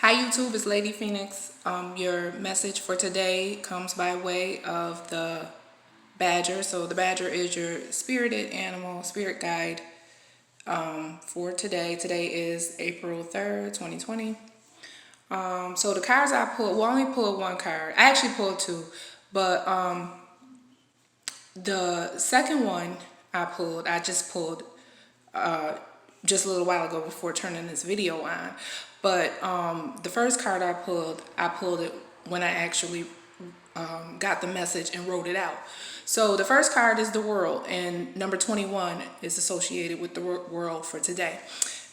Hi YouTube, it's Lady Phoenix. Your message for today comes by way of the badger. So the badger is your spirited animal, spirit guide for today. Today is April 3rd, 2020. So the cards I pulled, well, I only pulled one card. I actually pulled two, but the second one I just pulled just a little while ago before turning this video on. But the first card I pulled it when I actually got the message and wrote it out. So the first card is the world, and number 21 is associated with the world for today.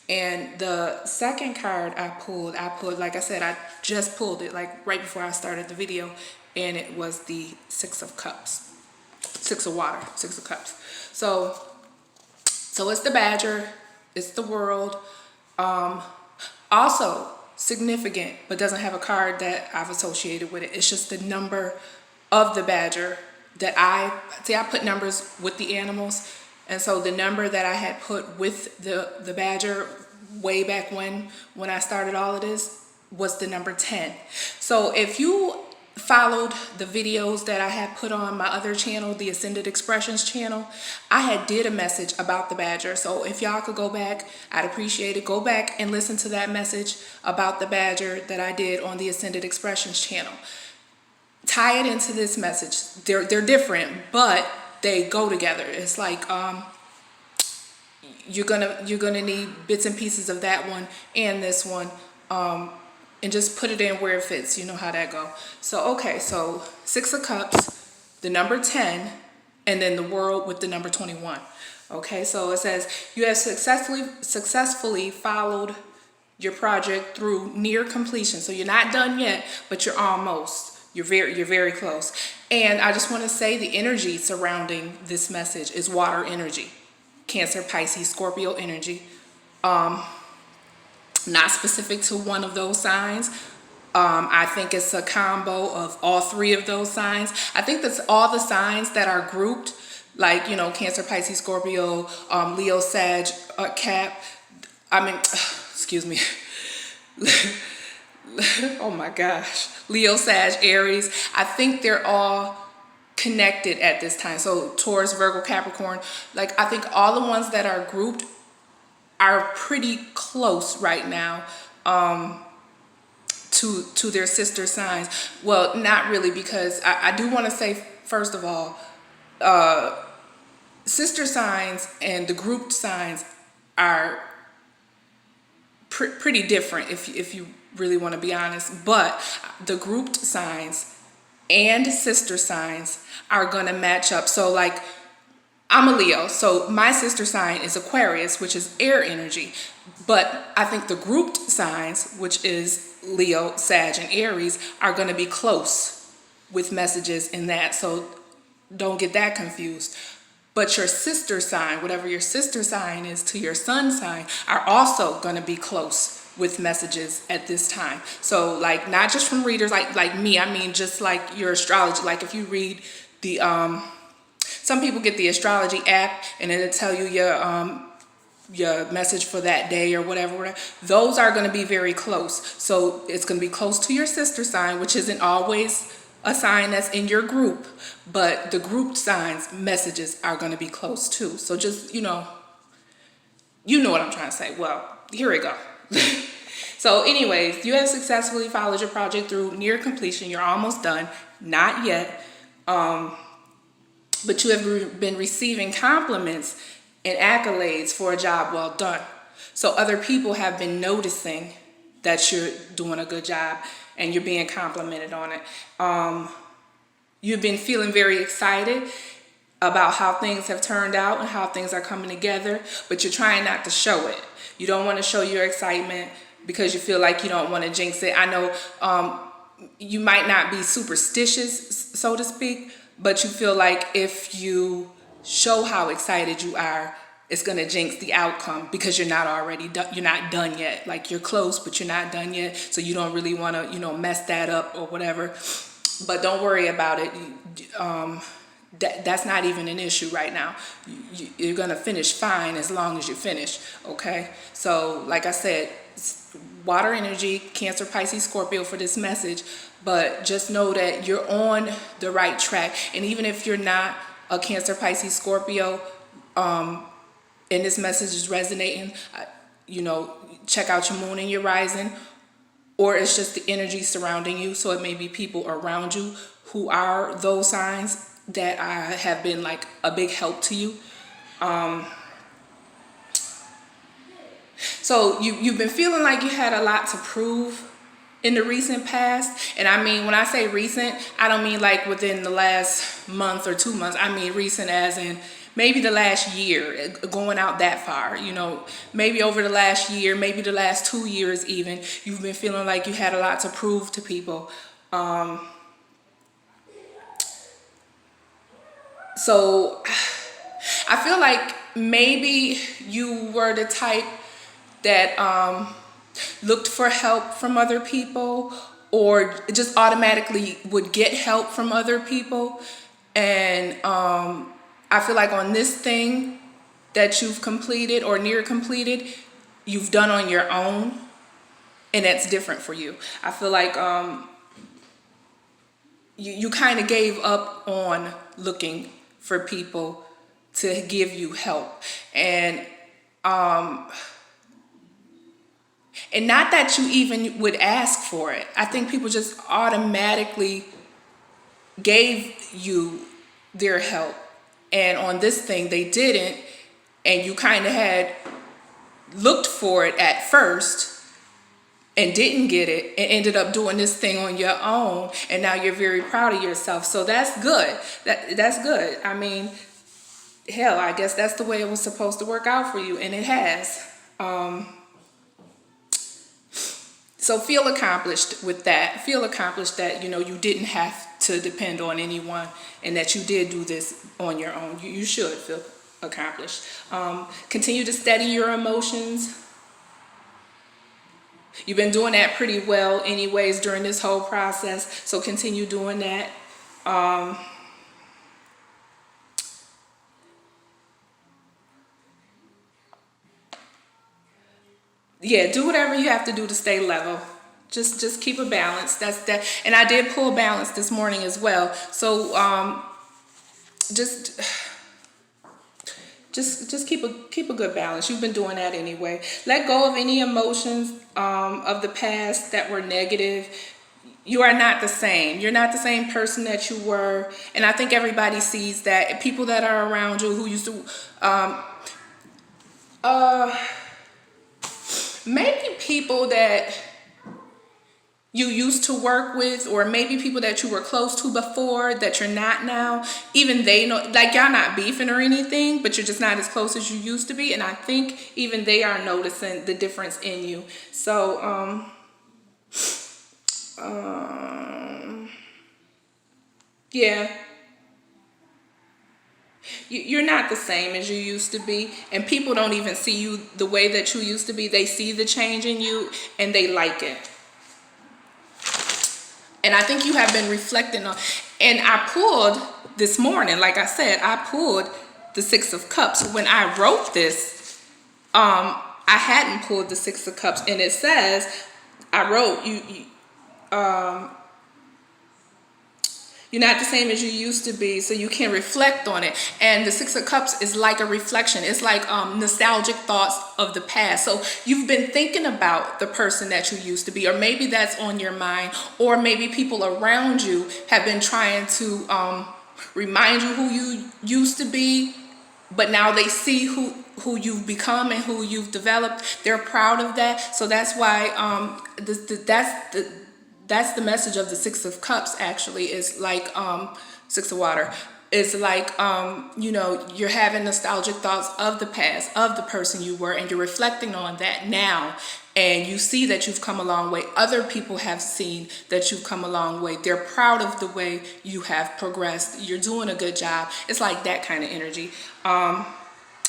And the second card I pulled, like I said, I just pulled it like right before I started the video, and it was the Six of Cups. Six of water, Six of Cups. So it's the badger, it's the world. Also significant, but doesn't have a card that I've associated with it. It's just the number of the badger that I put numbers with the animals. And so the number that I had put with the badger way back when I started all of this was the number 10. So if you followed the videos that I had put on my other channel, the Ascended Expressions channel, I had did a message about the badger. So if y'all could go back, I'd appreciate it. Go back and listen to that message about the badger that I did on the Ascended Expressions channel. Tie it into this message. They're different, but they go together. It's like you're gonna need bits and pieces of that one and this one. And just put it in where it fits. You know how that go. So, okay, so Six of Cups, the number 10, and then the world with the number 21. Okay, so it says, you have successfully followed your project through near completion. So you're not done yet, but you're almost. You're very close. And I just want to say the energy surrounding this message is water energy. Cancer, Pisces, Scorpio energy. Not specific to one of those signs. I think it's a combo of all three of those signs. I think that's all the signs that are grouped, like, you know, Cancer, Pisces, Scorpio, Leo, Sag, Cap. I mean, excuse me. Oh my gosh. Leo, Sag, Aries. I think they're all connected at this time. So Taurus, Virgo, Capricorn. Like, I think all the ones that are grouped are pretty close right now to their sister signs. Well, not really, because I do want to say, first of all, sister signs and the grouped signs are pretty different if you really want to be honest. But the grouped signs and sister signs are going to match up. So like, I'm a Leo, so my sister sign is Aquarius, which is air energy. But I think the grouped signs, which is Leo, Sag, and Aries, are going to be close with messages in that. So don't get that confused. But your sister sign, whatever your sister sign is to your sun sign, are also going to be close with messages at this time. So like, not just from readers like me, I mean just like your astrology. Like if you read the some people get the astrology app and it'll tell you your message for that day or whatever. Those are going to be very close. So it's going to be close to your sister sign, which isn't always a sign that's in your group, but the grouped signs messages are going to be close too. So just, you know what I'm trying to say. Well, here we go. So anyways, you have successfully followed your project through near completion. You're almost done. Not yet. But you have been receiving compliments and accolades for a job well done. So other people have been noticing that you're doing a good job and you're being complimented on it. You've been feeling very excited about how things have turned out and how things are coming together, but you're trying not to show it. You don't want to show your excitement because you feel like you don't want to jinx it. I know you might not be superstitious, so to speak, but you feel like if you show how excited you are, it's going to jinx the outcome because you're not done yet. Like you're close, but you're not done yet. So you don't really want to, mess that up or whatever. But don't worry about it. That's not even an issue right now. You're going to finish fine as long as you finish. Okay. So like I said, water energy, Cancer, Pisces, Scorpio for this message, but just know that you're on the right track. And even if you're not a Cancer, Pisces, Scorpio, and this message is resonating, check out your moon and your rising, or it's just the energy surrounding you. So it may be people around you who are those signs that have been like a big help to you. So you've been feeling like you had a lot to prove in the recent past. And I mean, when I say recent, I don't mean like within the last month or 2 months. I mean recent as in maybe the last year, going out that far, maybe over the last year, maybe the last 2 years even, you've been feeling like you had a lot to prove to people. So I feel like maybe you were the type that looked for help from other people, or just automatically would get help from other people. And I feel like on this thing that you've completed or near completed, you've done on your own, and that's different for you. I feel like you kind of gave up on looking for people to give you help. And not that you even would ask for it. I think people just automatically gave you their help. And on this thing, they didn't. And you kind of had looked for it at first and didn't get it, and ended up doing this thing on your own. And now you're very proud of yourself. So that's good. That's good. I mean, hell, I guess that's the way it was supposed to work out for you. And it has. So feel accomplished with that. Feel accomplished that, you didn't have to depend on anyone, and that you did do this on your own. You should feel accomplished. Continue to steady your emotions. You've been doing that pretty well anyways during this whole process. So continue doing that. Yeah, do whatever you have to do to stay level. Just keep a balance. That's that. And I did pull balance this morning as well. So just keep a good balance. You've been doing that anyway. Let go of any emotions of the past that were negative. You are not the same. You're not the same person that you were. And I think everybody sees that. People that are around you who used to maybe people that you used to work with, or maybe people that you were close to before that you're not now, even they know, like, y'all not beefing or anything, but you're just not as close as you used to be. And I think even they are noticing the difference in you. So yeah, you're not the same as you used to be, and people don't even see you the way that you used to be. They see the change in you, and they like it. And I think you have been reflecting on, and I pulled this morning, like I said, I pulled the Six of Cups. When I wrote this, I hadn't pulled the Six of Cups, and it says, I wrote, you're not the same as you used to be, so you can reflect on it. And the Six of Cups is like a reflection. It's like nostalgic thoughts of the past. So you've been thinking about the person that you used to be, or maybe that's on your mind, or maybe people around you have been trying to remind you who you used to be, but now they see who you've become and who you've developed. They're proud of that. So that's why that's the message of the Six of Cups, actually, is like Six of Water. It's like, you're having nostalgic thoughts of the past, of the person you were, and you're reflecting on that now. And you see that you've come a long way. Other people have seen that you've come a long way. They're proud of the way you have progressed. You're doing a good job. It's like that kind of energy. And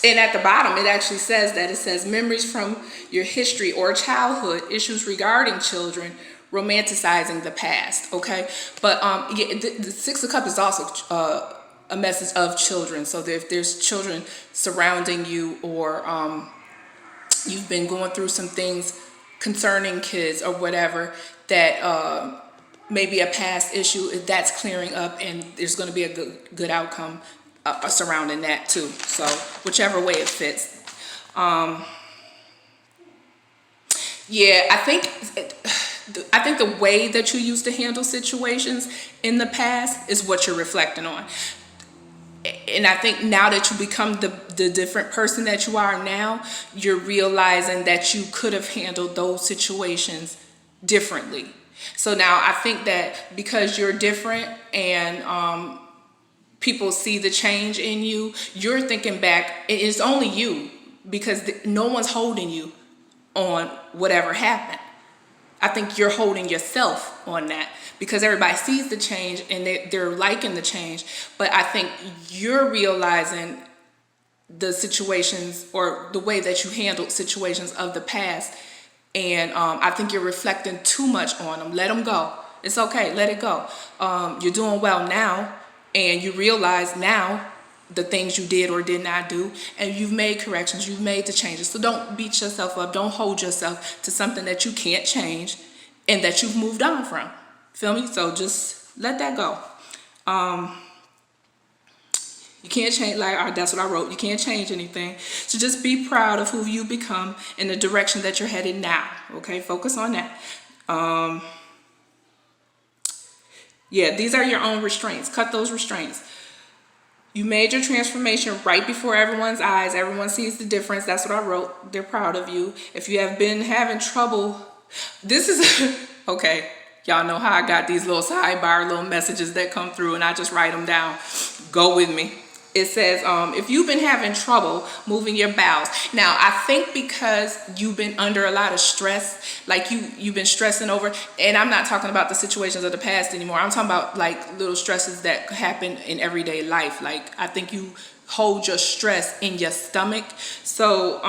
at the bottom, it actually says that. It says memories from your history or childhood, issues regarding children, romanticizing the past. Okay, but the Six of Cups is also a message of children. So if there's children surrounding you, or you've been going through some things concerning kids or whatever, that maybe a past issue, if that's clearing up, and there's going to be a good outcome surrounding that too. So whichever way it fits. Yeah, I think the way that you used to handle situations in the past is what you're reflecting on. And I think now that you become the different person that you are now, you're realizing that you could have handled those situations differently. So now I think that because you're different, and people see the change in you, you're thinking back, it's only you, because no one's holding you on whatever happened. I think you're holding yourself on that, because everybody sees the change and they're liking the change. But I think you're realizing the situations or the way that you handled situations of the past. And I think you're reflecting too much on them. Let them go. It's okay. Let it go. You're doing well now, and you realize now the things you did or did not do, and you've made corrections, you've made the changes. So don't beat yourself up, don't hold yourself to something that you can't change and that you've moved on from. Feel me? So just let that go. You can't change, like that's what I wrote, you can't change anything. So just be proud of who you become and the direction that you're headed now. Okay, focus on that. Yeah, these are your own restraints. Cut those restraints. You made your transformation right before everyone's eyes. Everyone sees the difference. That's what I wrote. They're proud of you. If you have been having trouble, this is, okay, y'all know how I got these little sidebar, little messages that come through, and I just write them down. Go with me. It says, if you've been having trouble moving your bowels. Now, I think because you've been under a lot of stress, like you've been stressing over, and I'm not talking about the situations of the past anymore. I'm talking about like little stresses that happen in everyday life. Like, I think you hold your stress in your stomach. So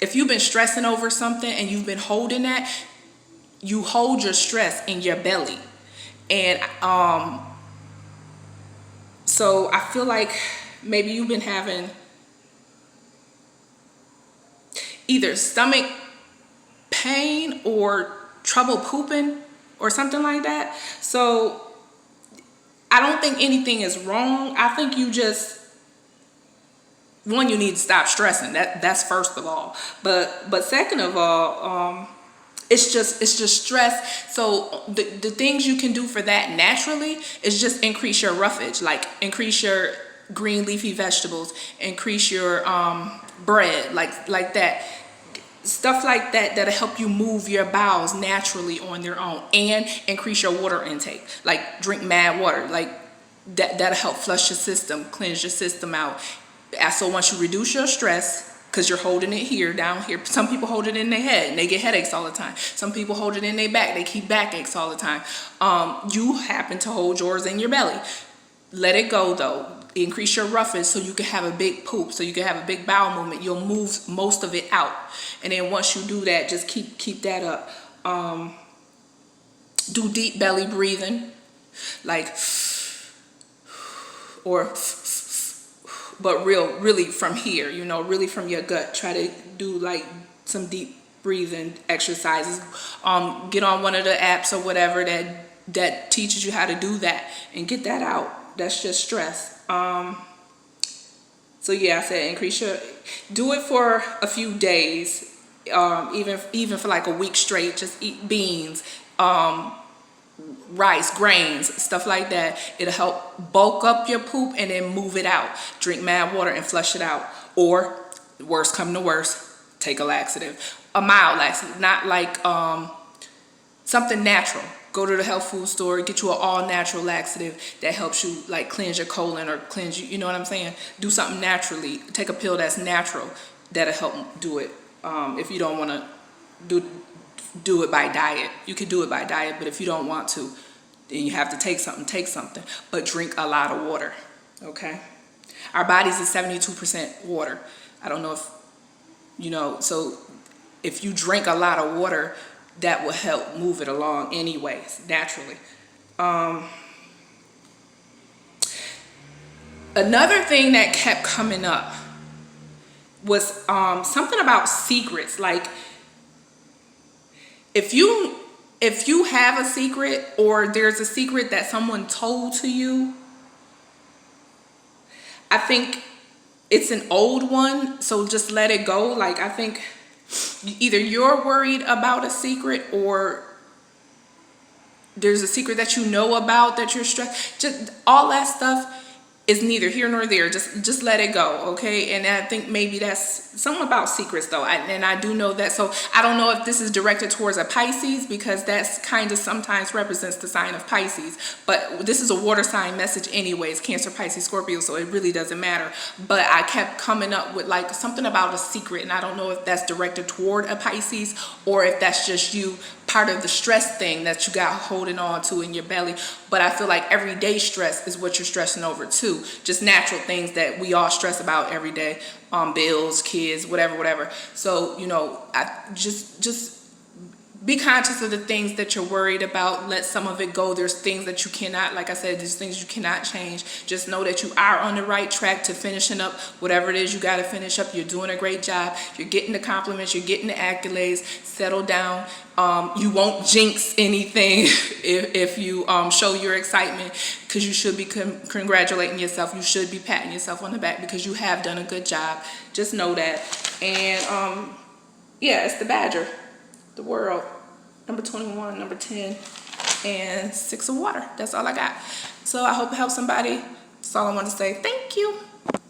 if you've been stressing over something and you've been holding that, you hold your stress in your belly. And so I feel like maybe you've been having either stomach pain or trouble pooping or something like that. So I don't think anything is wrong. I think you just, one, you need to stop stressing. That's first of all. But second of all, it's just stress. So the things you can do for that naturally is just increase your roughage, like increase your green leafy vegetables, increase your bread, like that. Stuff like that that'll help you move your bowels naturally on their own, and increase your water intake. Like drink mad water. Like that'll help flush your system, cleanse your system out. So once you reduce your stress, because you're holding it here, down here. Some people hold it in their head and they get headaches all the time. Some people hold it in their back, they keep backaches all the time. You happen to hold yours in your belly. Let it go though. Increase your roughage so you can have a big poop, so you can have a big bowel movement. You'll move most of it out. And then once you do that, just keep that up. Do deep belly breathing, like, or, but really from here, really from your gut. Try to do like some deep breathing exercises. Get on one of the apps or whatever that teaches you how to do that, and get that out. That's just stress. So yeah, I said do it for a few days, even for like a week straight. Just eat beans, rice, grains, stuff like that. It'll help bulk up your poop and then move it out. Drink mad water and flush it out. Or worst come to worst, take a laxative, a mild laxative, not like something natural. Go to the health food store, get you an all natural laxative that helps you like cleanse your colon or cleanse you. You know what I'm saying? Do something naturally. Take a pill that's natural that'll help do it. If you don't want to do it by diet, you can do it by diet. But if you don't want to, then you have to take something. But drink a lot of water. Okay. Our bodies is 72% water. I don't know if so if you drink a lot of water, that will help move it along anyways, naturally. Another thing that kept coming up was something about secrets. Like, if you have a secret, or there's a secret that someone told to you, I think it's an old one, so just let it go. Like, I think either you're worried about a secret, or there's a secret that you know about that you're stressed. Just all that stuff is neither here nor there. Just let it go, okay? And I think maybe that's something about secrets, though. And I do know that. So I don't know if this is directed towards a Pisces, because that's kind of sometimes represents the sign of Pisces. But this is a water sign message anyways, Cancer, Pisces, Scorpio, so it really doesn't matter. But I kept coming up with like something about a secret, and I don't know if that's directed toward a Pisces, or if that's just you, part of the stress thing that you got holding on to in your belly. But I feel like everyday stress is what you're stressing over too. Just natural things that we all stress about every day, bills, kids, whatever. So, you know, I just be conscious of the things that you're worried about. Let some of it go. There's things that you cannot, like I said, there's things you cannot change. Just know that you are on the right track to finishing up whatever it is you got to finish up. You're doing a great job. You're getting the compliments. You're getting the accolades. Settle down. You won't jinx anything if you show your excitement, because you should be congratulating yourself. You should be patting yourself on the back, because you have done a good job. Just know that. And yeah, it's the Badger, the World, number 21, number 10, and 6 of water. That's all I got. So I hope it helps somebody. That's all I want to say. Thank you.